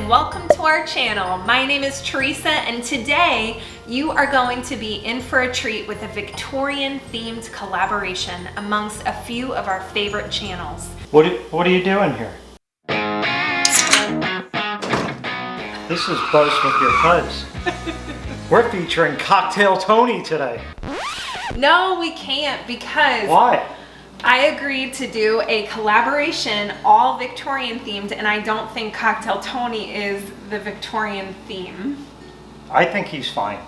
and welcome to our channel. My name is Theresa, and today you are going to be in for a treat with a Victorian themed collaboration amongst a few of our favorite channels. What are you doing here? This is Buzz with Your Fuzz. We're featuring Cocktail Tony today. No, we can't, because Why? I agreed to do a collaboration all Victorian themed, and I don't think Cocktail Tony is the Victorian theme. I think he's fine.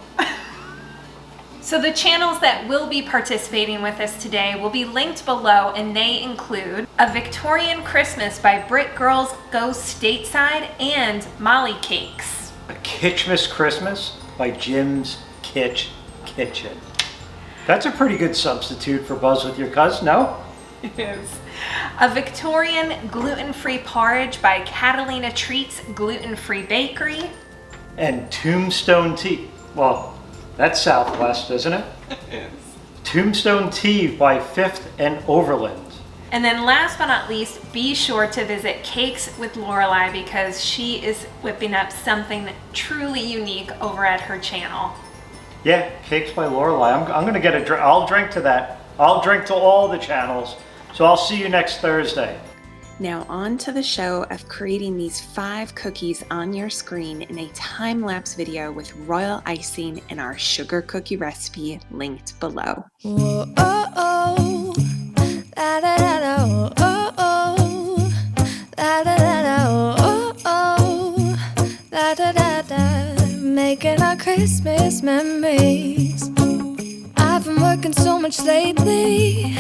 So the channels that will be participating with us today will be linked below, and they include A Victorian Christmas by Brit Girls Go Stateside and Molly Cakes. A Kitschmas Christmas by Jim's Kitchen. That's a pretty good substitute for Buzz with Your Cuz, no? It is. A Victorian Gluten-Free Porridge by Catalina Treats Gluten-Free Bakery. And Tombstone Tea. Well, that's Southwest, isn't it? It is. Tombstone Tea by Fifth and Overland. And then last but not least, be sure to visit Cakes with Lorelei, because she is whipping up something truly unique over at her channel. Yeah, Cakes by Lorelei. I'm gonna get a drink. I'll drink to that. I'll drink to all the channels. So I'll see you next Thursday. Now on to the show of creating these 5 cookies on your screen in a time-lapse video with royal icing and our sugar cookie recipe linked below. Whoa, oh, oh. La, da, da, da, oh, oh, oh. La, da, da, da, oh, oh, oh. La, da, da, da. Making our Christmas memories. I've been working so much lately,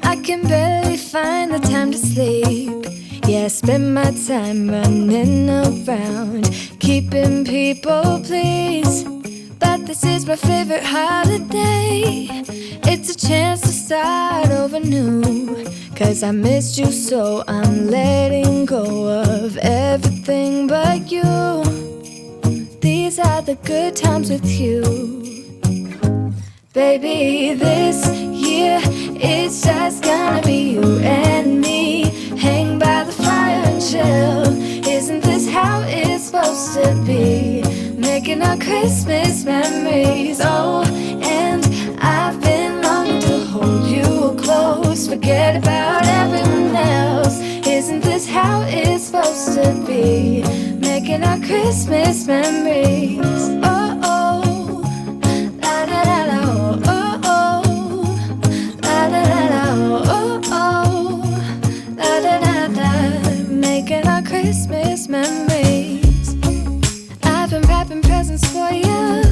I can barely find the time to sleep. Yeah, I spend my time running around, keeping people pleased. But this is my favorite holiday. It's a chance to start over new, 'cause I missed you, so I'm letting go of everything but you. These are the good times with you. Baby, this year it's just gonna be you and me. Hang by the fire and chill. Isn't this how it's supposed to be? Making our Christmas memories. Oh, and I've been longing to hold you close. Forget about everyone else. Isn't this how it's supposed to be? Making our Christmas memories. Oh, oh. La, da, da, da. Making our Christmas memories. I've been wrapping presents for you.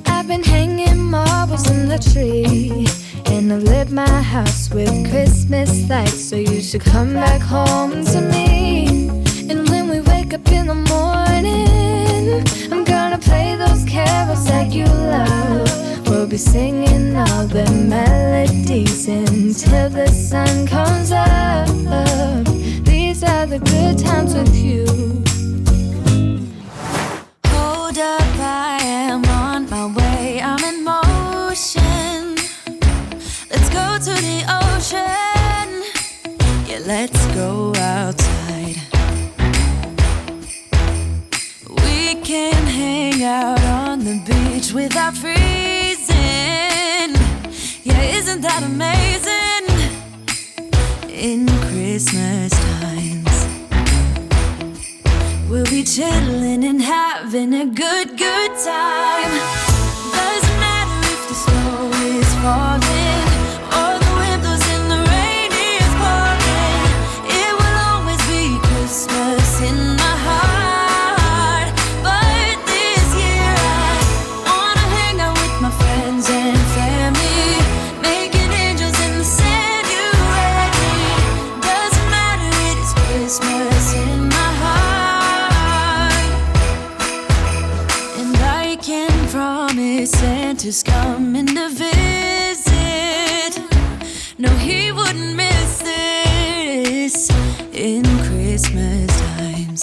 I've been hanging marbles in the tree, and I've lit my house with Christmas lights, so you should come back home to me. And when we wake up in the morning, I'm gonna play those carols that you love. We'll be singing all the melodies until the sun comes up. These are the good times with you. Hold up, I am on my way. I'm in motion. Let's go to the ocean. Yeah, let's go outside. We can hang out on the beach without freezing. Yeah, isn't that amazing? In Christmas times, we'll be chilling and having a good time. Doesn't matter if the snow is falling or the wind blows and the rain is pouring. It will always be Christmas in my heart. But this year I wanna hang out with my friends and family, making angels in the sand. You ready? Doesn't matter, it is Christmas in my heart. And I can promise Santa's coming to visit. No, he wouldn't miss this in Christmas times.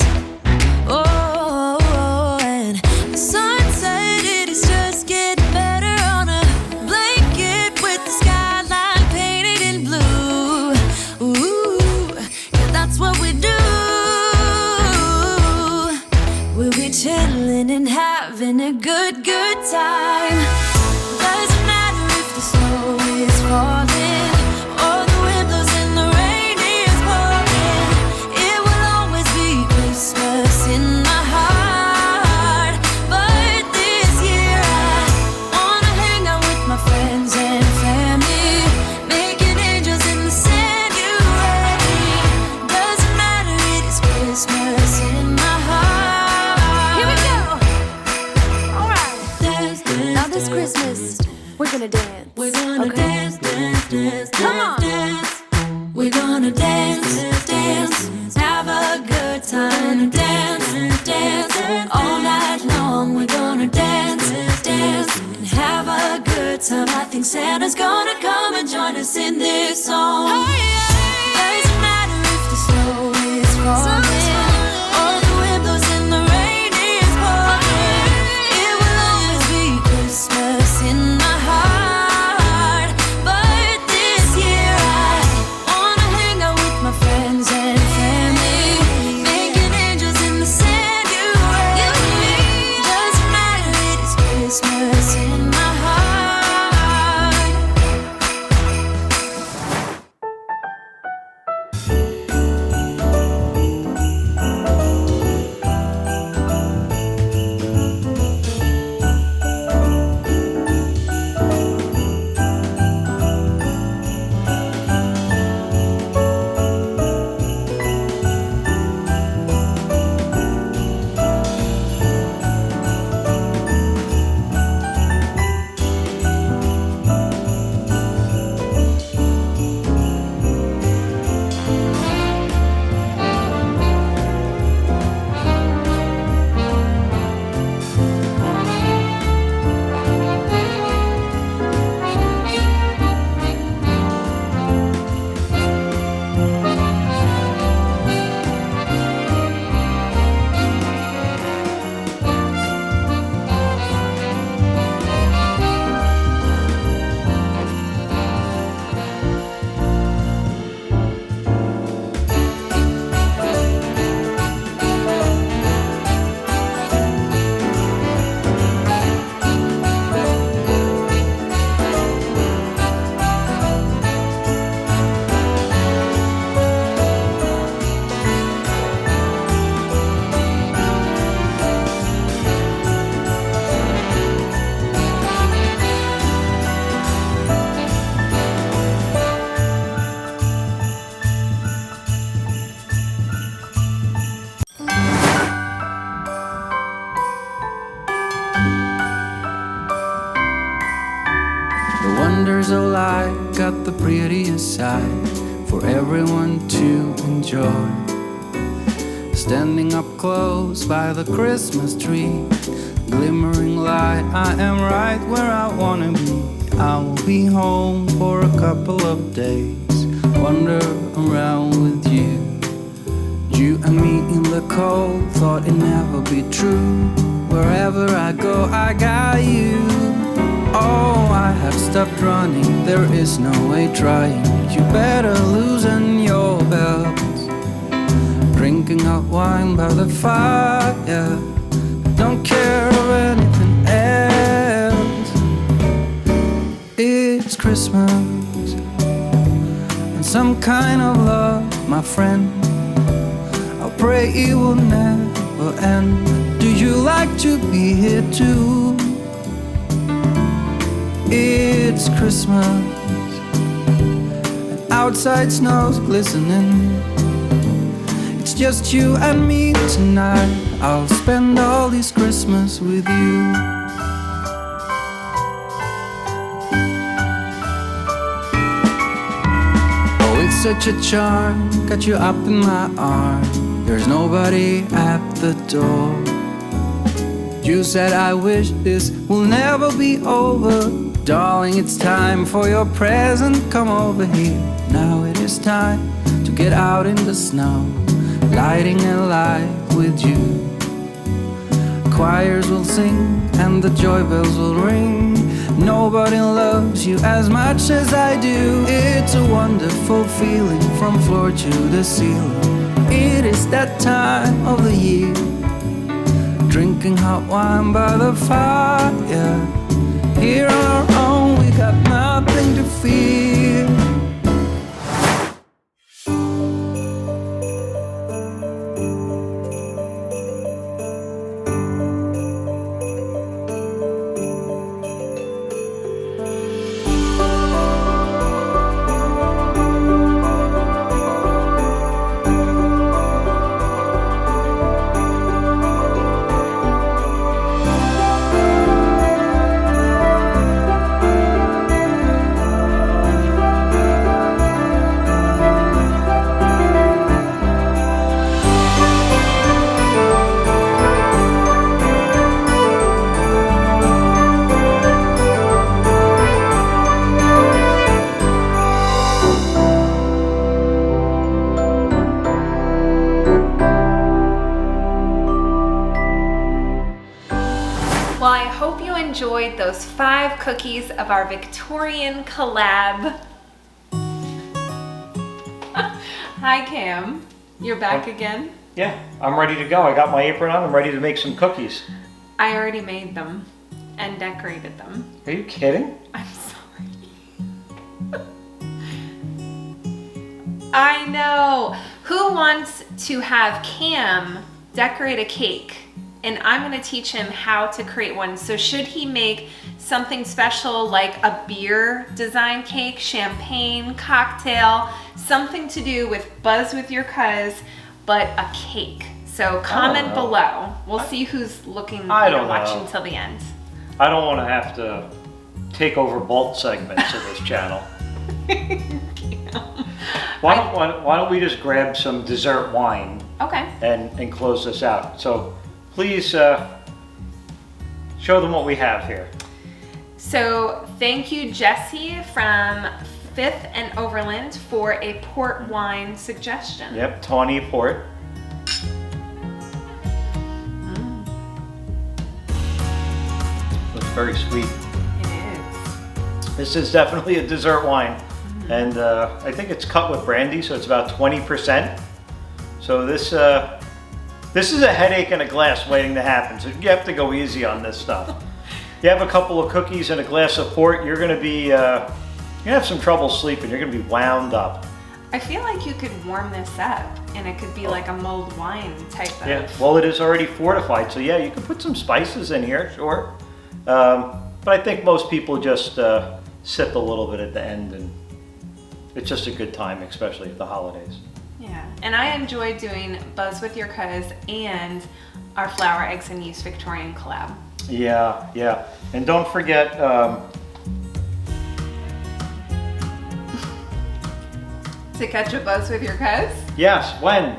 Oh, and the sunset, it is just getting better on a blanket with the skyline painted in blue. Ooh, yeah, that's what we do. chilling and having a good time. Doesn't matter if the snow is falling or the wind blows and the rain is pouring. It will always be Christmas in my heart. But this year I wanna hang out with my friends and family, making angels in the January. Doesn't matter, it is Christmas in my heart. Here we go. All right. Now this Christmas, we're gonna dance. We're gonna dance, dance, dance, Come on. dance. We're gonna dance, dance, have a good time. Dance, dance, all night long. We're gonna dance, dance, and have a good time. I think Santa's gonna come and join us in this song. Doesn't matter if the snow is falling or the wind blows and the rain is pouring. It will always be Christmas in my heart. But this year I wanna hang out with my friends and family, making angels in the January. Doesn't matter, it is Christmas in my heart. The wonders of life got the prettiest side for everyone to enjoy. Standing up close by the Christmas tree, glimmering light, I am right where I wanna be. I will be home for a couple of days, wander around with you. You and me in the cold, thought it'd never be true. Wherever I go, I got you. Oh, I have stopped running, there is no way trying. You better loosen your belt. Drinking hot wine by the fire, don't care of anything else. It's Christmas and some kind of love, my friend. I pray it will never end. Do you like to be here too? It's Christmas and outside snow's glistening. It's just you and me tonight. I'll spend all this Christmas with you. Oh, it's such a charm, got you up in my arms. There's nobody at the door. You said I wish this will never be over. Darling, it's time for your present, come over here. Now it is time to get out in the snow, lighting a light with you. Choirs will sing and the joy bells will ring. Nobody loves you as much as I do. It's a wonderful feeling from floor to the ceiling. It is that time of the year. drinking hot wine by the fire. Here on our own, we got nothing to fear. Well, I hope you enjoyed those 5 cookies of our Victorian collab. Hi, Cam. You're back again? Yeah, I'm ready to go. I got my apron on. I'm ready to make some cookies. I already made them and decorated them. Are you kidding? I'm sorry. I know. Who wants to have Cam decorate a cake? And I'm gonna teach him how to create one. So should he make something special like a beer design cake, champagne, cocktail, something to do with Buzz with Your Cuz, but a cake? So comment below. We'll see who's looking, watching till the end. I don't want to have to take over both segments of this channel. Why don't we just grab some dessert wine Okay. and close this out? So please show them what we have here. So thank you, Jesse from 5th and Overland, for a port wine suggestion. Yep, Tawny Port. Looks very sweet. It is. This is definitely a dessert wine. And I think it's cut with brandy, so it's about 20%. So this is a headache in a glass waiting to happen. So you have to go easy on this stuff. You have a couple of cookies and a glass of port, you're gonna have some trouble sleeping. You're gonna be wound up. I feel like you could warm this up and it could be like a mulled wine type of. Yeah, well, it is already fortified, so yeah, you can put some spices in here, sure. But I think most people just sip a little bit at the end, and it's just a good time, especially at the holidays. Yeah, and I enjoy doing Buzz with Your Cuz and our flour, eggs, and yeast Victorian collab. Yeah, yeah. And don't forget, To catch a Buzz with Your Cuz? yes, when?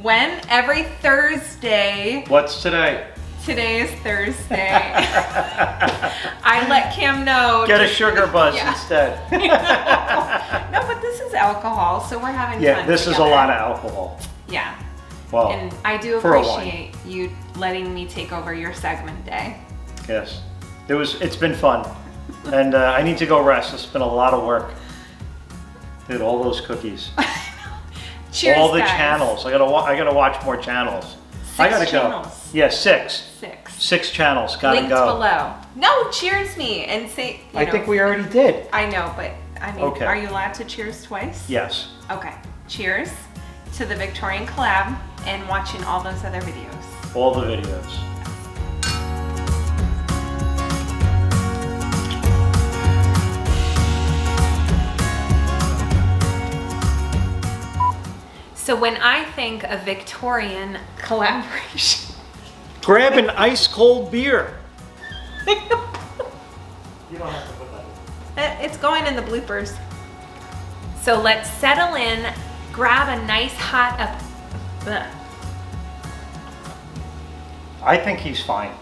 When? Every Thursday. What's today? Today is Thursday. I let Cam know. Get a sugar buzz Yeah. instead. No, but this is alcohol, so we're having Yeah, fun this is a together. lot of alcohol. Yeah. Well, And I do for a wine. appreciate you letting me take over your segment day. Yes, it's been fun, and I need to go rest. It's been a lot of work. Did all those cookies, Cheers, all the guys. channels. I gotta watch more channels. I gotta channels. go. Yeah, 6. 6 channels. Gotta Linked go. below. No, cheers me and say. I think we already did. I know, but I mean, Okay. are you allowed to cheers twice? Yes. Okay. Cheers to the Victorian collab and watching all those other videos. All the videos. So when I think of Victorian collaboration, Grab an ice cold beer. You don't have to put that in. it's going in the bloopers. So let's settle in, grab a nice hot I think he's fine.